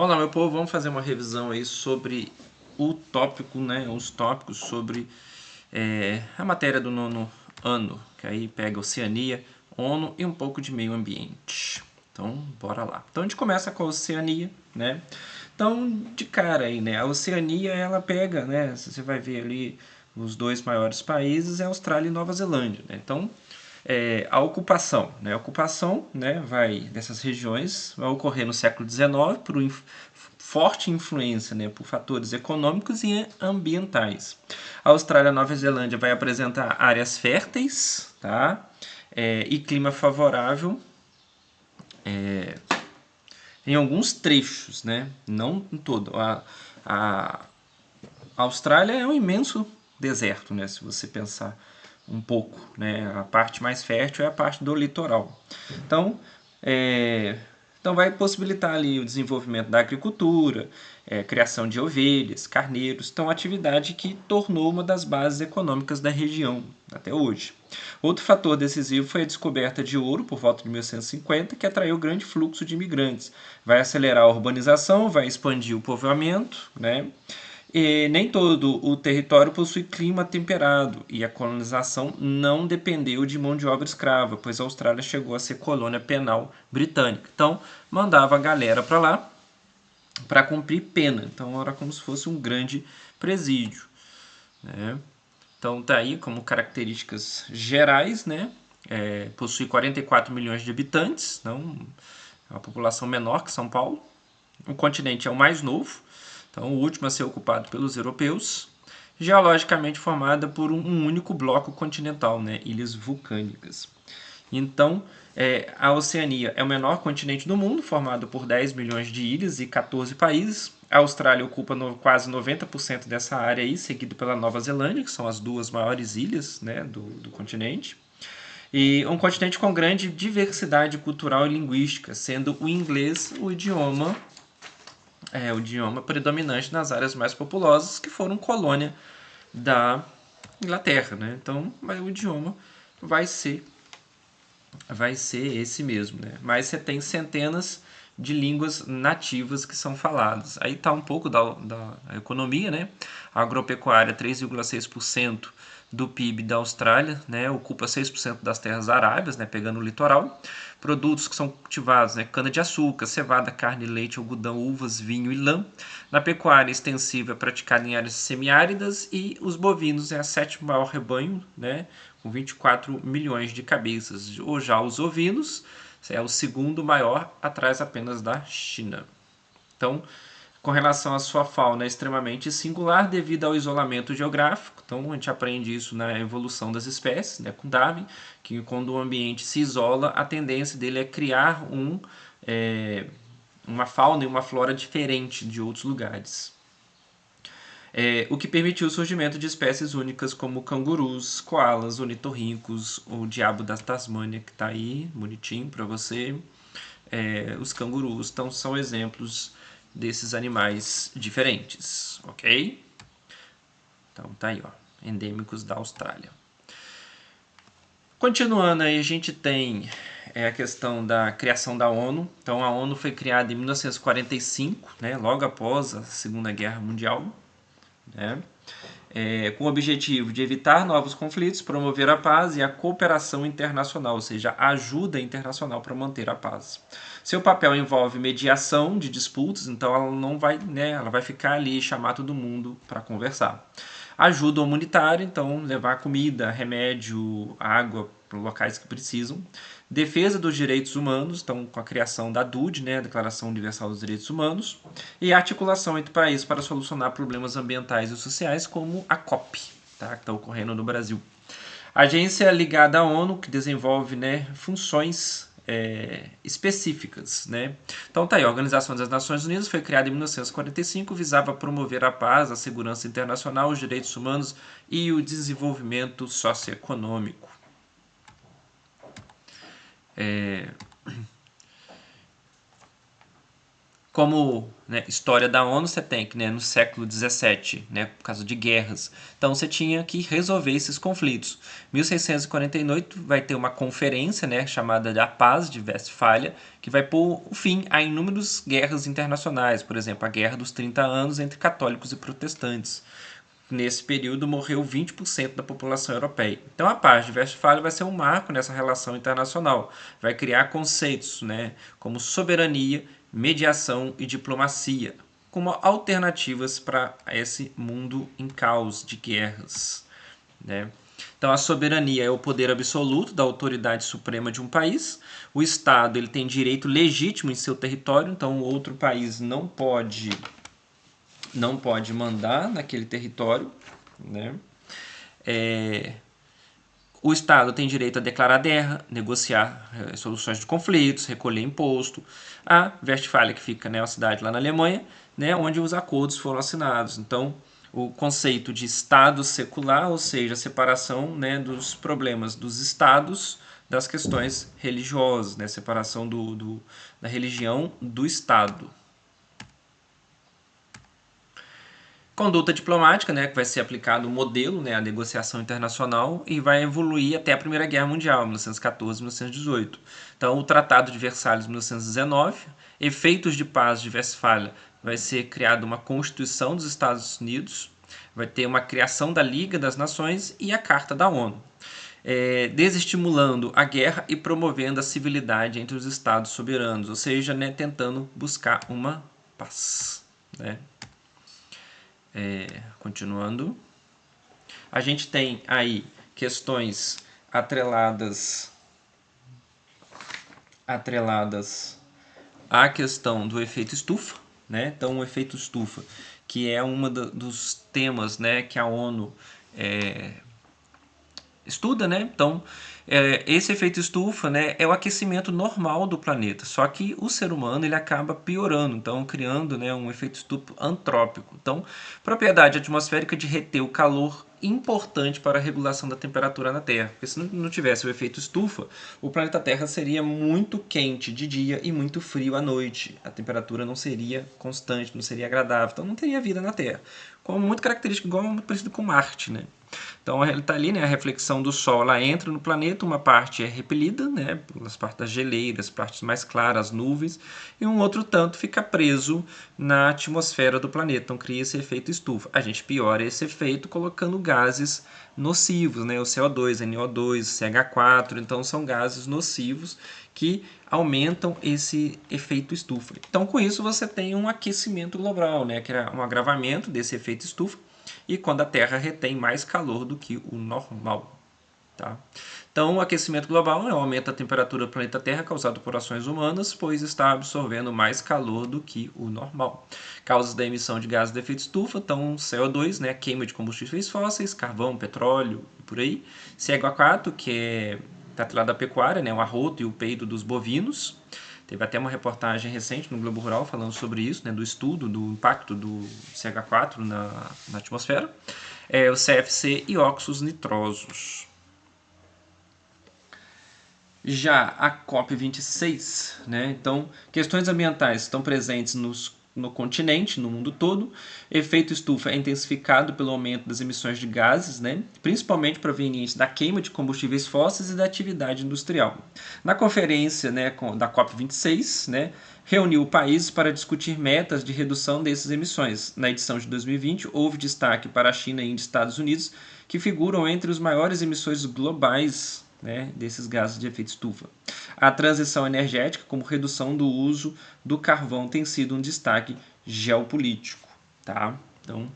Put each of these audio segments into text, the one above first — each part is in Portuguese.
Olá, meu povo, vamos fazer uma revisão aí sobre o tópico, né, os tópicos sobre a matéria do nono ano, que aí pega Oceania, ONU e um pouco de meio ambiente. Então, bora lá. Então, a gente começa com a Oceania, né? Então, de cara aí, né, a Oceania, ela pega, né, você vai ver ali os dois maiores países, é a Austrália e Nova Zelândia, né? Então, a ocupação, né? A ocupação, né, dessas regiões vai ocorrer no século XIX por forte influência, né, por fatores econômicos e ambientais. A Austrália e a Nova Zelândia vai apresentar áreas férteis, tá? E clima favorável em alguns trechos, né? Não em todo. A Austrália é um imenso deserto, né? Se você pensar um pouco, né? A parte mais fértil é a parte do litoral. Então, então vai possibilitar ali o desenvolvimento da agricultura, criação de ovelhas, carneiros, então atividade que tornou uma das bases econômicas da região até hoje. Outro fator decisivo foi a descoberta de ouro por volta de 1150, que atraiu grande fluxo de imigrantes. Vai acelerar a urbanização, vai expandir o povoamento, né? E nem todo o território possui clima temperado e a colonização não dependeu de mão de obra escrava, pois a Austrália chegou a ser colônia penal britânica. Então, mandava a galera para lá para cumprir pena. Então, era como se fosse um grande presídio, né? Então, tá aí como características gerais, né? Possui 44 milhões de habitantes, então é uma população menor que São Paulo. O continente é o mais novo, então o último a ser ocupado pelos europeus, geologicamente formada por um único bloco continental, né, ilhas vulcânicas. Então, a Oceania é o menor continente do mundo, formado por 10 milhões de ilhas e 14 países. A Austrália ocupa quase 90% dessa área, aí, seguido pela Nova Zelândia, que são as duas maiores ilhas, né, do continente. E um continente com grande diversidade cultural e linguística, sendo o inglês o idioma predominante nas áreas mais populosas que foram colônia da Inglaterra, né? Então, o idioma vai ser esse mesmo, né? Mas você tem centenas de línguas nativas que são faladas. Aí está um pouco da economia, né? A agropecuária, 3,6% do PIB da Austrália, né? Ocupa 6% das terras arábias, né? Pegando o litoral. Produtos que são cultivados, né? Cana-de-açúcar, cevada, carne, leite, algodão, uvas, vinho e lã. Na pecuária extensiva é praticada em áreas semiáridas e os bovinos é a sétima maior rebanho, né? Com 24 milhões de cabeças. Ou já os ovinos é o segundo maior, atrás apenas da China. Então, com relação à sua fauna, é extremamente singular devido ao isolamento geográfico. Então, a gente aprende isso na evolução das espécies, né, com Darwin, que quando o ambiente se isola, a tendência dele é criar uma fauna e uma flora diferente de outros lugares. O que permitiu o surgimento de espécies únicas como cangurus, koalas, ornitorrincos, o diabo da Tasmânia, que está aí, bonitinho para você. Os cangurus então, são exemplos desses animais diferentes, ok? Então tá aí, ó, endêmicos da Austrália. Continuando aí, a gente tem a questão da criação da ONU. Então a ONU foi criada em 1945, né, logo após a Segunda Guerra Mundial, né? Com o objetivo de evitar novos conflitos, promover a paz e a cooperação internacional, ou seja, a ajuda internacional para manter a paz. Seu papel envolve mediação de disputas, então ela não vai, né, ela vai ficar ali e chamar todo mundo para conversar. Ajuda humanitária, então levar comida, remédio, água para locais que precisam. Defesa dos direitos humanos, então com a criação da DUD, né, a Declaração Universal dos Direitos Humanos, e articulação entre países para solucionar problemas ambientais e sociais, como a COP, tá, que está ocorrendo no Brasil. Agência ligada à ONU, que desenvolve, né, funções específicas, né? Então tá aí, a Organização das Nações Unidas foi criada em 1945, visava promover a paz, a segurança internacional, os direitos humanos e o desenvolvimento socioeconômico. Como, né, história da ONU, você tem que, né, no século XVII, né, por causa de guerras, então você tinha que resolver esses conflitos. 1648 vai ter uma conferência, né, chamada da Paz de Westfália, que vai pôr o fim a inúmeras guerras internacionais, por exemplo, a Guerra dos 30 Anos entre católicos e protestantes. Nesse período morreu 20% da população europeia. Então a Paz de Westfália vai ser um marco nessa relação internacional. Vai criar conceitos, né, como soberania, mediação e diplomacia, como alternativas para esse mundo em caos de guerras, né? Então a soberania é o poder absoluto da autoridade suprema de um país. O Estado ele tem direito legítimo em seu território, então o outro país não pode mandar naquele território, né? O Estado tem direito a declarar guerra, negociar soluções de conflitos, recolher imposto. A Westfália, que fica, né, uma cidade lá na Alemanha, né, onde os acordos foram assinados. Então, o conceito de Estado secular, ou seja, a separação, né, dos problemas dos Estados das questões religiosas, né, separação da religião do Estado. Conduta diplomática, né, que vai ser aplicado o modelo, né, a negociação internacional, e vai evoluir até a Primeira Guerra Mundial, 1914-1918. Então, o Tratado de Versalhes, 1919, efeitos de paz de Westfália, vai ser criada uma Constituição dos Estados Unidos, vai ter uma criação da Liga das Nações e a Carta da ONU. Desestimulando a guerra e promovendo a civilidade entre os estados soberanos, ou seja, né, tentando buscar uma paz, né? Continuando, a gente tem aí questões atreladas à questão do efeito estufa, né? Então, o efeito estufa, que é um dos temas, né, que a ONU estuda, né? Então, esse efeito estufa, né, é o aquecimento normal do planeta, só que o ser humano ele acaba piorando, então criando, né, um efeito estufa antrópico. Então, propriedade atmosférica de reter o calor importante para a regulação da temperatura na Terra, porque se não tivesse o efeito estufa, o planeta Terra seria muito quente de dia e muito frio à noite. A temperatura não seria constante, não seria agradável, então não teria vida na Terra. Como muito característico, igual muito parecido com Marte, né? Então ele está ali, né, a reflexão do Sol, ela entra no planeta, uma parte é repelida, né, pelas partes das geleiras, partes mais claras, as nuvens, e um outro tanto fica preso na atmosfera do planeta, então cria esse efeito estufa. A gente piora esse efeito colocando gases nocivos, né, o CO2, NO2, CH4, então são gases nocivos que aumentam esse efeito estufa. Então com isso você tem um aquecimento global, né, que é um agravamento desse efeito estufa, e quando a Terra retém mais calor do que o normal. Tá? Então, o aquecimento global é o aumento da temperatura do planeta Terra causado por ações humanas, pois está absorvendo mais calor do que o normal. Causas da emissão de gases de efeito estufa, então CO2, né, queima de combustíveis fósseis, carvão, petróleo e por aí. CH4, que está atrelado à pecuária, né, o arroto e o peido dos bovinos. Teve até uma reportagem recente no Globo Rural falando sobre isso, né, do estudo do impacto do CH4 na atmosfera. O CFC e óxidos nitrosos. Já a COP26, né, então, questões ambientais estão presentes no continente, no mundo todo. Efeito estufa é intensificado pelo aumento das emissões de gases, né, principalmente provenientes da queima de combustíveis fósseis e da atividade industrial. Na conferência, né, da COP26, né, reuniu países para discutir metas de redução dessas emissões. Na edição de 2020, houve destaque para a China, Índia e Estados Unidos, que figuram entre os maiores emissores globais, né, desses gases de efeito estufa. A transição energética, como redução do uso do carvão, tem sido um destaque geopolítico. Tá? Então,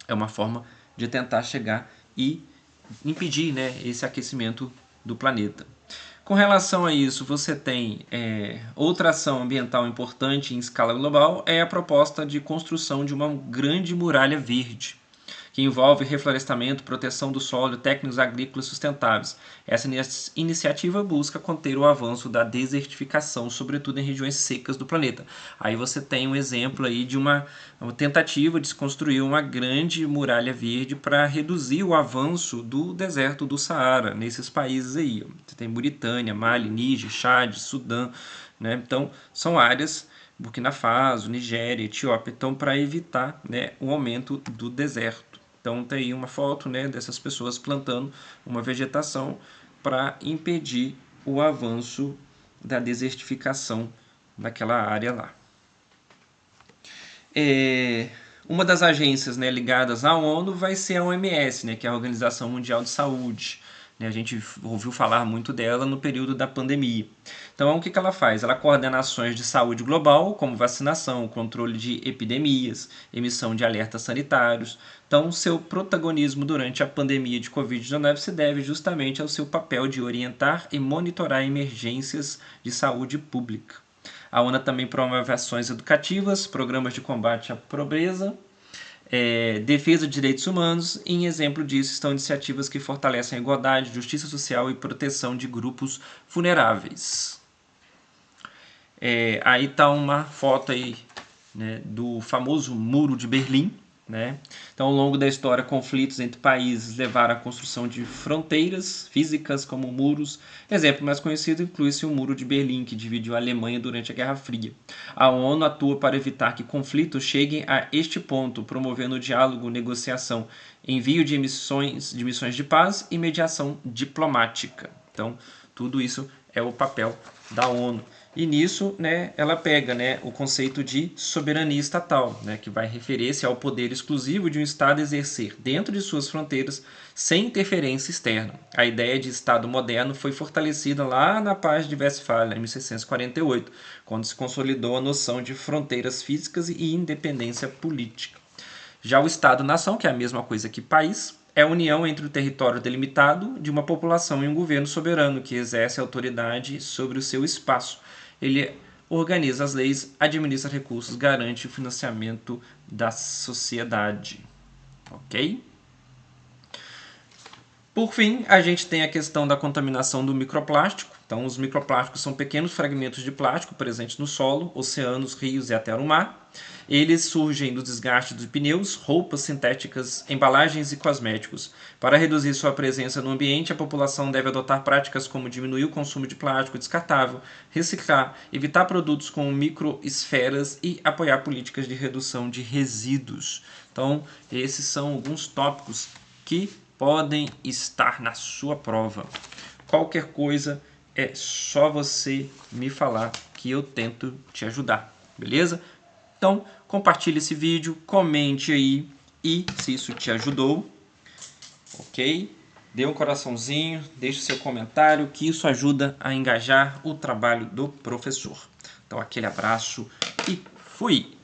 é uma forma de tentar chegar e impedir, né, esse aquecimento do planeta. Com relação a isso, você tem outra ação ambiental importante em escala global, é a proposta de construção de uma grande muralha verde, que envolve reflorestamento, proteção do solo e técnicas agrícolas sustentáveis. Essa iniciativa busca conter o avanço da desertificação, sobretudo em regiões secas do planeta. Aí você tem um exemplo aí de uma tentativa de se construir uma grande muralha verde para reduzir o avanço do deserto do Saara nesses países aí. Você tem Mauritânia, Mali, Níger, Chad, Sudã, né? Então são áreas Burkina Faso, Nigéria, Etiópia, então para evitar, né, o aumento do deserto. Então tem aí uma foto, né, dessas pessoas plantando uma vegetação para impedir o avanço da desertificação daquela área lá. Uma das agências, né, ligadas à ONU vai ser a OMS, né, que é a Organização Mundial de Saúde. A gente ouviu falar muito dela no período da pandemia. Então, o que ela faz? Ela coordena ações de saúde global, como vacinação, controle de epidemias, emissão de alertas sanitários. Então, seu protagonismo durante a pandemia de Covid-19 se deve justamente ao seu papel de orientar e monitorar emergências de saúde pública. A ONU também promove ações educativas, programas de combate à pobreza, defesa de direitos humanos, e em exemplo disso estão iniciativas que fortalecem a igualdade, justiça social e proteção de grupos vulneráveis. Aí está uma foto aí, né, do famoso Muro de Berlim. Né? Então, ao longo da história, conflitos entre países levaram à construção de fronteiras físicas como muros. Exemplo mais conhecido inclui-se o Muro de Berlim, que dividiu a Alemanha durante a Guerra Fria. A ONU atua para evitar que conflitos cheguem a este ponto, promovendo diálogo, negociação, envio de missões de paz e mediação diplomática. Então, tudo isso é o papel da ONU. E nisso, né, ela pega, né, o conceito de soberania estatal, né, que vai referir-se ao poder exclusivo de um Estado exercer dentro de suas fronteiras sem interferência externa. A ideia de Estado moderno foi fortalecida lá na Paz de Westfália, em 1648, quando se consolidou a noção de fronteiras físicas e independência política. Já o Estado-nação, que é a mesma coisa que país, é a união entre o território delimitado de uma população e um governo soberano que exerce autoridade sobre o seu espaço. Ele organiza as leis, administra recursos, garante o financiamento da sociedade. Ok? Por fim, a gente tem a questão da contaminação do microplástico. Então, os microplásticos são pequenos fragmentos de plástico presentes no solo, oceanos, rios e até no mar. Eles surgem do desgaste de pneus, roupas sintéticas, embalagens e cosméticos. Para reduzir sua presença no ambiente, a população deve adotar práticas como diminuir o consumo de plástico descartável, reciclar, evitar produtos com microesferas e apoiar políticas de redução de resíduos. Então, esses são alguns tópicos que podem estar na sua prova. Qualquer coisa é só você me falar que eu tento te ajudar, beleza? Então, compartilhe esse vídeo, comente aí e se isso te ajudou, ok? Dê um coraçãozinho, deixe seu comentário, que isso ajuda a engajar o trabalho do professor. Então, aquele abraço e fui!